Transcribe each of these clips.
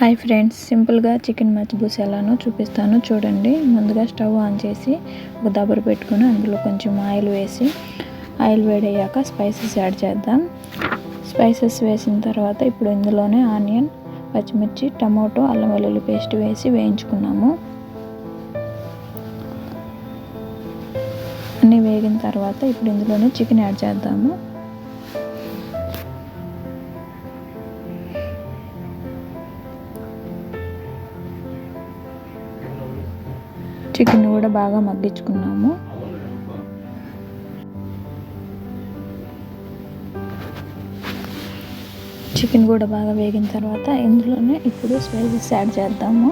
Hi friends, సింపుల్గా chicken machboos ఎలానో చూపిస్తాను చూడండి. ముందుగా స్టవ్ ఆన్ చేసి ఒక దబర పెట్టుకొని అందులో కొంచెం ఆయిల్ వేసి ఆయిల్ వేడయ్యాక స్పైసెస్ యాడ్ చేద్దాం. స్పైసెస్ వేసిన తర్వాత ఇప్పుడు ఇందులోనే ఆనియన్, పచ్చిమిర్చి, టమాటో, అల్లం వెల్లుల్లి పేస్ట్ వేసి వేయించుకున్నాము. అన్నీ వేగిన తర్వాత ఇప్పుడు ఇందులోనే చికెన్ యాడ్ చేద్దాము. చికెన్ కూడా బాగా మగ్గించుకున్నాము. చికెన్ కూడా బాగా వేగిన తర్వాత ఇందులోనే ఇప్పుడు స్పైసెస్ యాడ్ చేద్దాము.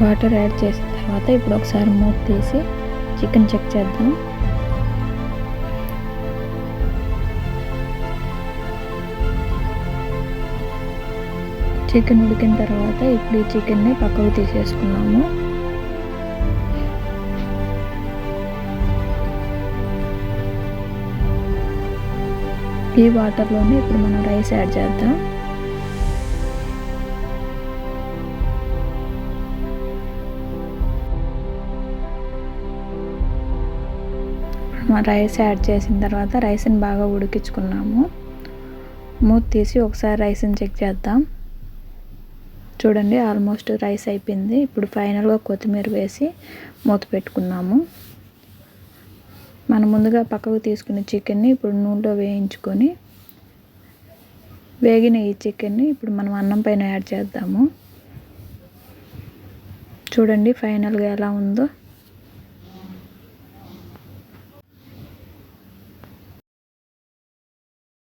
వాటర్ యాడ్ చేసిన తర్వాత ఇప్పుడు ఒకసారి మూత తీసి చికెన్ చెక్ చేద్దాం. చికెన్ ఉడికిన తర్వాత ఇప్పుడు ఈ చికెన్ని పక్కకు తీసేసుకున్నాము. ఈ వాటర్లోనే ఇప్పుడు మనం రైస్ యాడ్ చేద్దాం. రైస్ యాడ్ చేసిన తర్వాత రైస్ని బాగా ఉడికించుకున్నాము. మూత తీసి ఒకసారి రైస్ని చెక్ చేద్దాం. చూడండి, ఆల్మోస్ట్ రైస్ అయిపోయింది. ఇప్పుడు ఫైనల్గా కొత్తిమీర వేసి మూత పెట్టుకున్నాము. మనం ముందుగా పక్కకు తీసుకున్న చికెన్ని ఇప్పుడు నూనెలో వేయించుకొని వేగిన ఈ చికెన్ని ఇప్పుడు మనం అన్నం పైన యాడ్ చేద్దాము. చూడండి ఫైనల్గా ఎలా ఉందో.